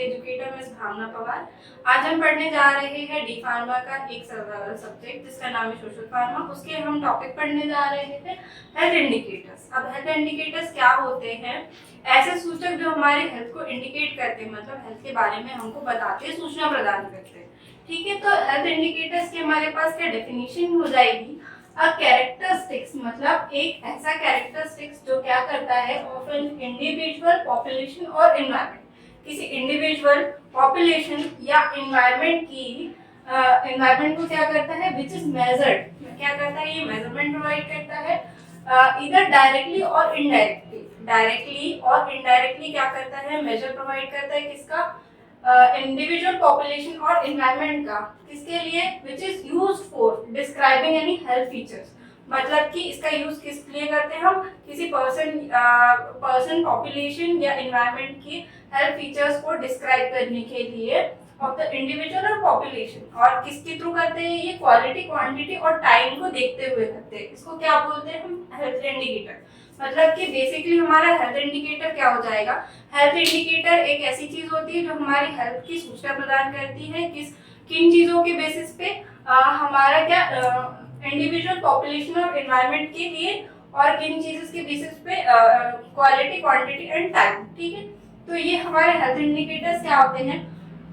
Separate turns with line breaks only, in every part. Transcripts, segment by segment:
Educator miss भावना पवार। आज हम पढ़ने जा रहे हैं डी फार्मा का एक सब्जेक्ट जिसका नाम है सोशल फार्मा। उसके हम टॉपिक पढ़ने जा रहे थे हेल्थ इंडिकेटर्स। अब हेल्थ इंडिकेटर्स क्या होते हैं? ऐसे सूचक जो हमारे हेल्थ को इंडिकेट करते हैं, मतलब हेल्थ के बारे में हमको बताते हैं, सूचना प्रदान करते हैं। ठीक है, तो हेल्थ इंडिकेटर्स की हमारे पास क्या डेफिनेशन हो जाएगी? अ कैरेक्टरिस्टिक्स, मतलब एक ऐसा कैरेक्टरिस्टिक्स जो क्या करता है ऑफ एन इंडिविजुअल, पॉपुलेशन और एनवायरनमेंट। किसी इंडिविजुअल, पॉपुलेशन या एनवायरनमेंट की एनवायरनमेंट को क्या करता है? विच इज मेजर्ड, क्या करता है? ये मेजरमेंट प्रोवाइड करता है इधर डायरेक्टली और इनडायरेक्टली। डायरेक्टली और इनडायरेक्टली क्या करता है? मेजर प्रोवाइड करता है किसका? इंडिविजुअल, पॉपुलेशन और एनवायरनमेंट का। किसके लिए? Which is used for describing any health features, मतलब कि इसका यूज किस लिए करते हैं हम? किसी पर्सन, पॉपुलेशन या एनवायरनमेंट की हेल्थ फीचर्स को डिस्क्राइब करने के लिए ऑफ द इंडिविजुअल और पॉपुलेशन। और किसके थ्रू करते हैं? ये क्वालिटी, क्वांटिटी और टाइम को देखते हुए करते हैं। इसको क्या बोलते हैं हम? Health indicator. मतलब कि बेसिकली हमारा हेल्थ इंडिकेटर क्या हो जाएगा? हेल्थ इंडिकेटर एक ऐसी चीज होती है जो हमारी हेल्थ की सूचना प्रदान करती है। किन चीजों के बेसिस पे? हमारा क्या इंडिविजुअल, पॉपुलेशन और एनवायरनमेंट के लिए, और किन चीजेस के बेसिस पे? Quality, quantity and time. ठीक है, तो ये हमारे हेल्थ इंडिकेटर्स क्या होते हैं?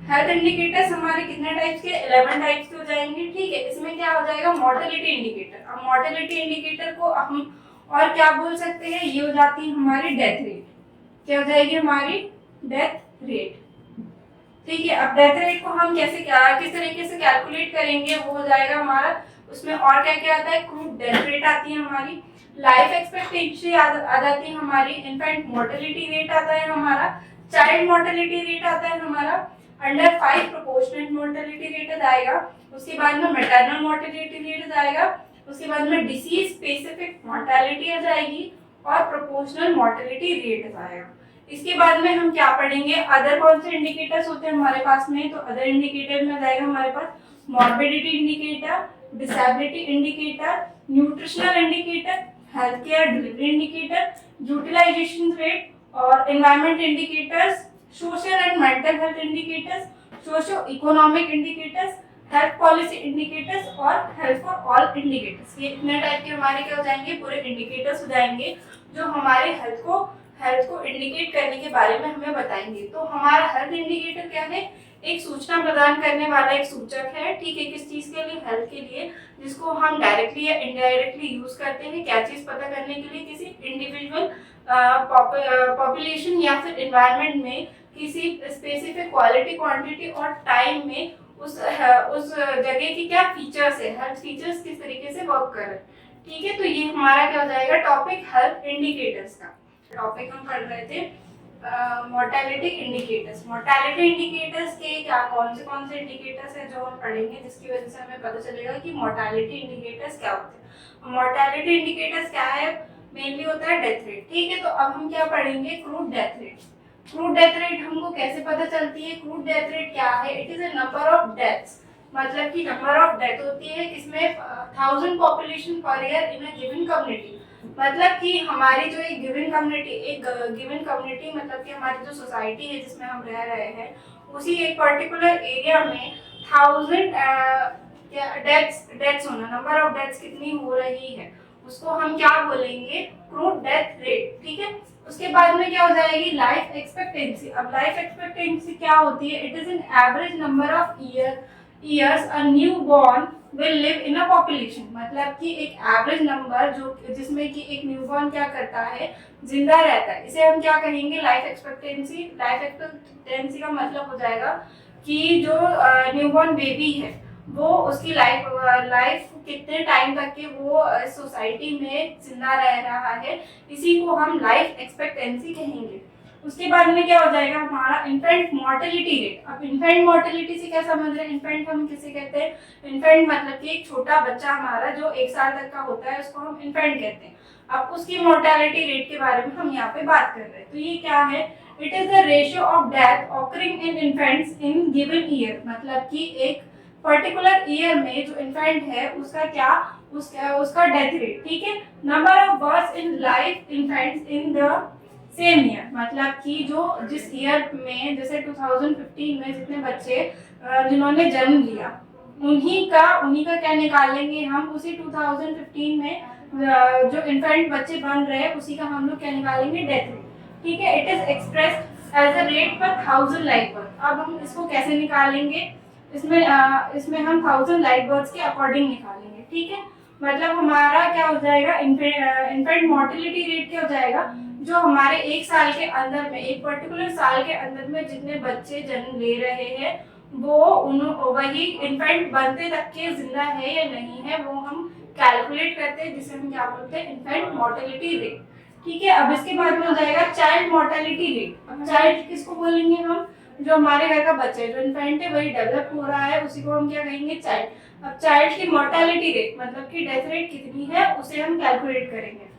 हेल्थ इंडिकेटर्स हमारे कितने टाइप्स के? 11 टाइप्स के हो जाएंगे। ठीक है, इसमें क्या हो जाएगा? Mortality indicator. अब मोर्टेलिटी इंडिकेटर को हम और क्या बोल सकते हैं? ये हो जाती है हमारी डेथ रेट। क्या हो जाएगी? हमारी डेथ रेट। ठीक है, अब डेथ रेट को हम किस तरीके से कैलकुलेट करेंगे? वो हो जाएगा हमारा, उसमें और क्या क्या आता है? क्रूड डेथ रेट आती है हमारी, लाइफ एक्सपेक्टेंसी आ जाती है हमारी, इनफैंट मोर्टेलिटी रेट आता है हमारा, चाइल्ड मोर्टेलिटी रेट आता है हमारा, अंडर 5 प्रोपोर्शनेट मोर्टेलिटी रेट आएगा, उसके बाद में मैटरनल मोर्टेलिटी रेट आएगा, उसके बाद में डिसीज स्पेसिफिक मोर्टेलिटी आ जाएगी और प्रोपोर्शनल मोर्टेलिटी रेट आएगा। इसके बाद में हम क्या पढ़ेंगे? अदर कौन से इंडिकेटर्स होते हैं हमारे पास में? तो अदर इंडिकेटर में जाएगा हमारे पास morbidity indicator, disability indicator, nutritional indicator, health care delivery indicator, utilization rate और environment indicators, social and mental health indicators, socio economic indicators, health policy indicators और हेल्थ फॉर ऑल इंडिकेटर्स। ये इतने type के हमारे क्या हो जाएंगे? पूरे इंडिकेटर्स हो जाएंगे जो हमारे हेल्थ को इंडिकेट करने के बारे में हमें बताएंगे। तो हमारा हेल्थ इंडिकेटर क्या है? एक सूचना प्रदान करने वाला एक सूचक है। ठीक है, किस चीज के लिए? हेल्थ के लिए, जिसको हम डायरेक्टली या इनडायरेक्टली यूज करते हैं। क्या चीज पता करने के लिए? किसी इंडिविजुअल, पॉपुलेशन या फिर एनवायरनमेंट में किसी स्पेसिफिक क्वालिटी, क्वांटिटी और टाइम में उस जगह की क्या फीचर्स है, हेल्थ फीचर्स किस तरीके से वर्क कर रहे हैं। ठीक है, तो ये हमारा क्या हो जाएगा? टॉपिक हेल्थ इंडिकेटर्स का। टॉपिक हम पढ़ रहे थे मोर्टेलिटी इंडिकेटर्स। मोर्टेलिटी इंडिकेटर्स के कौन से इंडिकेटर्स हैं जो हम पढ़ेंगे, जिसकी वजह से हमें पता चलेगा कि मोर्टेलिटी इंडिकेटर्स क्या होते हैं। मोर्टेलिटी इंडिकेटर्स क्या है? मेनली होता है डेथ रेट। ठीक है, तो अब हम क्या पढ़ेंगे? Crude death rate. Crude death rate हमको कैसे पता चलती है? क्रूड डेथ रेट क्या है? It is a number of deaths, मतलब कि नंबर ऑफ डेथ होती है इसमें 1000 population per year in a given community. मतलब कि हमारी जो एक गिवन कम्युनिटी मतलब कि हमारी जो सोसाइटी है जिसमें हम रह रहे हैं, उसी एक पर्टिकुलर एरिया में 1000 डेथ्स होना, नंबर ऑफ डेथ्स कितनी हो रही है, उसको हम क्या बोलेंगे? Crude death rate. ठीक है, उसके बाद में क्या हो जाएगी? Life expectancy. अब लाइफ एक्सपेक्टेंसी क्या होती है? It is an average number of years a new born will live in a population. मतलब कि एक एवरेज नंबर जो जिसमें कि एक न्यूबॉर्न क्या करता है? जिंदा रहता है, इसे हम क्या कहेंगे? Life expectancy. लाइफ एक्सपेक्टेंसी का मतलब हो जाएगा कि जो न्यूबॉर्न बेबी है वो उसकी लाइफ कितने टाइम तक के वो सोसाइटी में जिंदा रह रहा है, इसी को हम लाइफ एक्सपेक्टेंसी कहेंगे। उसके बाद में क्या हो जाएगा? हमारा इन्फेंट मोर्टेलिटी रेट। अब इन्फेंट मोर्टेलिटी से क्या समझ रहे हैं? इन्फेंट हम किसे कहते हैं? इन्फेंट मतलब कि एक छोटा बच्चा हमारा जो 1 साल तक का होता है उसको हम इन्फेंट कहते हैं। अब उसकी मोर्टेलिटी रेट के बारे में हम यहाँ पे बात कर रहे हैं। तो ये क्या है? It is the ratio of death occurring in infants in given year. मतलब कि एक पर्टिकुलर ईयर में जो इन्फेंट है उसका डेथ रेट। ठीक है, number of birth in life infants in the same year, मतलब कि जो जिस ईयर में, जैसे 2015 में जितने बच्चे जिन्होंने जन्म लिया उन्हीं का क्या निकालेंगे हम, उसी 2015 में जो इन्फेंट बच्चे बन रहे हैं उसी का हम लोग क्या निकालेंगे, डेथ रेट। ठीक है, it is express as a rate पर 1000 लाइफ बर्थ। अब हम इसको कैसे निकालेंगे, इसमें हम 1000 लाइफ बर्थ के अकॉर्डिंग निकालेंगे। ठीक है, मतलब हमारा क्या हो जाएगा, इन्फेंट मोर्टेलिटी रेट क्या हो जाएगा, जो हमारे एक साल के अंदर में, एक पर्टिकुलर साल के अंदर में जितने बच्चे जन्म ले रहे हैं वो वही इन्फेंट बनते तक के जिंदा है या नहीं है वो हम कैलकुलेट करते हैं, जिसे हम क्या बोलते हैं, इन्फेंट मोर्टेलिटी रेट। ठीक है, अब इसके बाद में हो जाएगा चाइल्ड मोर्टेलिटी रेट। अब चाइल्ड किसको बोलेंगे हम, जो हमारे घर का बच्चा है, जो इन्फेंट है वही डेवलप हो रहा है, उसी को हम क्या कहेंगे, चाइल्ड। अब चाइल्ड की मोर्टेलिटी रेट मतलब कि डेथ रेट कितनी है उसे हम कैलकुलेट करेंगे।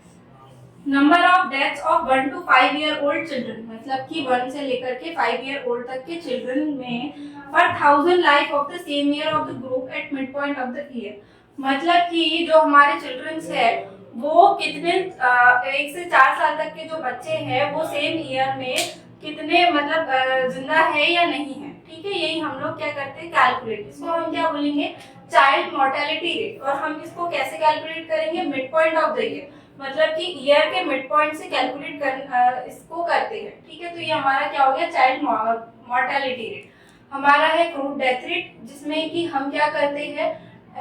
Number of deaths of 1 to 5 year old children, मतलब कि 1 से लेकर के 5 ईयर ओल्ड तक के चिल्ड्रन में पर 1000 life of the same year of the group at mid point of the year. मतलब कि जो हमारे चिल्ड्रंस है वो कितने 1 से 4 साल तक के जो बच्चे हैं वो सेम ईयर में कितने मतलब जिंदा है या नहीं है। ठीक है, यही हम लोग क्या करते हैं, कैलकुलेट। इसको हम क्या बोलेंगे, चाइल्ड मोर्टेलिटी रेट। और हम इसको कैसे कैलकुलेट करेंगे, mid point of the year, मतलब कि ईयर के मिड पॉइंट से कैलकुलेट कर इसको करते हैं। ठीक है, तो ये हमारा क्या हो गया, चाइल्ड मोर्टेलिटी रेट। हमारा है क्रूड डेथ रेट, जिसमें कि हम क्या करते हैं,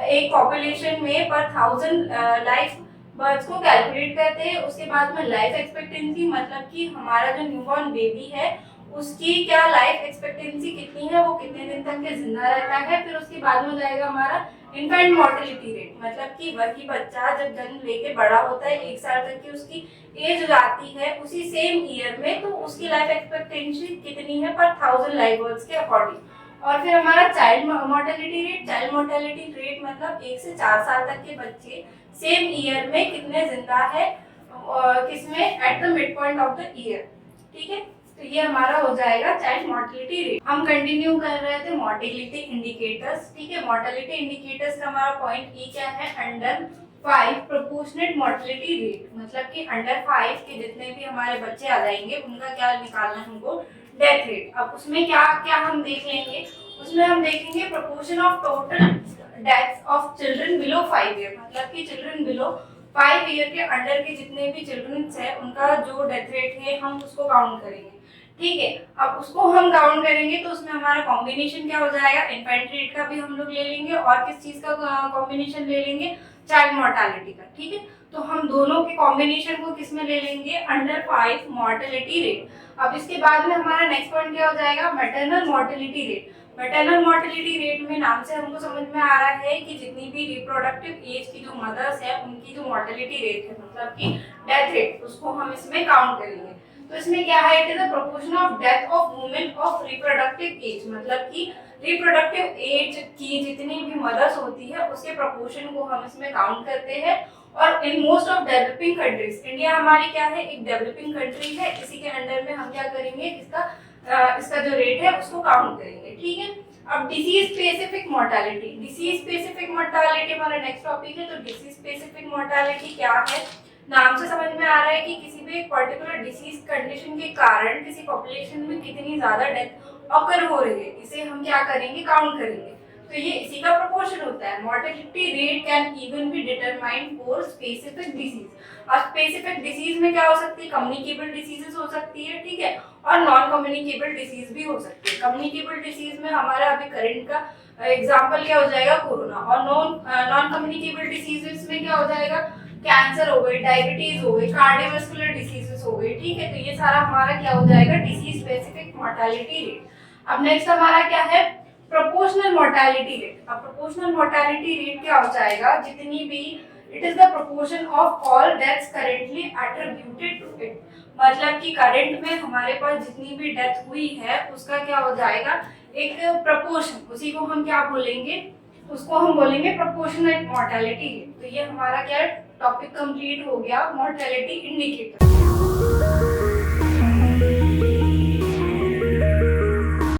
एक पॉपुलेशन में पर 1000 लाइफ बर्थ को कैलकुलेट करते हैं। उसके बाद में लाइफ एक्सपेक्टेंसी, मतलब कि हमारा जो न्यूबॉर्न बेबी है उसकी क्या लाइफ एक्सपेक्टेंसी कितनी है, वो कितने दिन तक के जिंदा रहता है। फिर उसके बाद में हो जाएगा हमारा इन्फेंट मोर्टेलिटी रेट, मतलब कि वही बच्चा जब जन्म लेके बड़ा होता है, 1 साल तक की उसकी एज हो जाती है उसी सेम ईयर में, तो उसकी लाइफ एक्सपेक्टेंसी कितनी है पर 1000 लाइफ बर्थ के अकॉर्डिंग। और फिर हमारा child mortality rate, child mortality rate मतलब 1 से 4 साल तक के बच्चे सेम ईयर में कितने जिंदा है, किसमें, at the mid point of the year. ठीक है, तो ये हमारा हो जाएगा चाइल्ड मोर्टेलिटी रेट। हम कंटिन्यू कर रहे थे मोर्टेलिटी इंडिकेटर्स। ठीक है, मोर्टेलिटी इंडिकेटर्स का हमारा पॉइंट ई क्या है, अंडर 5 प्रोपोर्शनेट मोर्टेलिटी रेट, मतलब कि अंडर 5 के जितने भी हमारे बच्चे आ जाएंगे उनका क्या निकालना है हमको, डेथ रेट। अब उसमें क्या क्या हम देख लेंगे, उसमें हम देखेंगे proportion of total deaths of children below 5 year, मतलब कि चिल्ड्रन बिलो 5 ईयर के अंडर के जितने भी चिल्ड्रंस है उनका जो डेथ रेट है हम उसको काउंट करेंगे। ठीक है, अब उसको हम काउंट करेंगे तो उसमें हमारा कॉम्बिनेशन क्या हो जाएगा, इन्फेंट रेट का भी हम लोग ले लेंगे और किस चीज का कॉम्बिनेशन ले लेंगे, चाइल्ड मोर्टेलिटी का। ठीक है, तो हम दोनों के कॉम्बिनेशन को किस में ले लेंगे, अंडर 5 मोर्टेलिटी रेट। अब इसके बाद में हमारा नेक्स्ट पॉइंट क्या हो जाएगा, maternal mortality rate. Maternal mortality rate में नाम से हमको समझ में आ रहा है कि जितनी भी रिप्रोडक्टिव एज की जो मदर्स है उनकी जो मोर्टेलिटी रेट है, मतलब कि डेथ रेट, उसको हम इसमें काउंट करेंगे। तो इसमें क्या है, it is the proportion of death of women of reproductive age, मतलब कि रिप्रोडक्टिव एज की जितनी भी मदर्स होती है उसके प्रोपोर्शन को हम इसमें काउंट करते हैं। और in most of developing countries, India हमारी क्या है, एक डेवलपिंग कंट्री है, इसी के अंडर में हम क्या करेंगे, इसका जो रेट है उसको काउंट करेंगे। ठीक है, अब disease specific mortality, disease specific mortality हमारा नेक्स्ट टॉपिक है। तो डिसीज स्पेसिफिक मोर्टेलिटी क्या है, नाम से समझ में आ रहा है कि किसी भी एक पर्टिकुलर डिसीज कंडीशन के कारण किसी पॉपुलेशन में कितनी ज्यादा डेथ ऑकर हो रही है, इसे हम क्या करेंगे, काउंट करेंगे। तो ये इसी का प्रोपोर्शन होता है। Mortality rate can even be determined for specific disease. और स्पेसिफिक डिसीज में क्या हो सकती है, कम्युनिकेबल डिसीजेस हो सकती है, ठीक है, और नॉन कम्युनिकेबल डिसीज भी हो सकती है। कम्युनिकेबल डिसीज में हमारा अभी करंट का एग्जांपल क्या हो जाएगा, कोरोना। और नॉन कम्युनिकेबल डिसीजेस में क्या हो जाएगा, कैंसर हो गई, डायबिटीज हो गई, कार्डियोवास्कुलर डिसीजेस हो गई। ठीक है, तो ये सारा हमारा क्या हो जाएगा, डिसीज स्पेसिफिक मोर्टेलिटी रेट। अब नेक्स्ट हमारा क्या है, प्रोपोर्शनल मोर्टेलिटी रेट। अब प्रोपोर्शनल मोर्टेलिटी रेट क्या हो जाएगा, जितनी भी, it is the proportion of all deaths currently attributed to it, मतलब कि करंट में हमारे पास जितनी भी डेथ हुई है उसका क्या हो जाएगा, एक प्रोपोर्शन, उसी को हम क्या बोलेंगे, उसको हम बोलेंगे प्रोपोर्शनल मोर्टेलिटी रेट। तो ये हमारा क्या टॉपिक कंप्लीट हो गया, मोर्टेलिटी इंडिकेटर।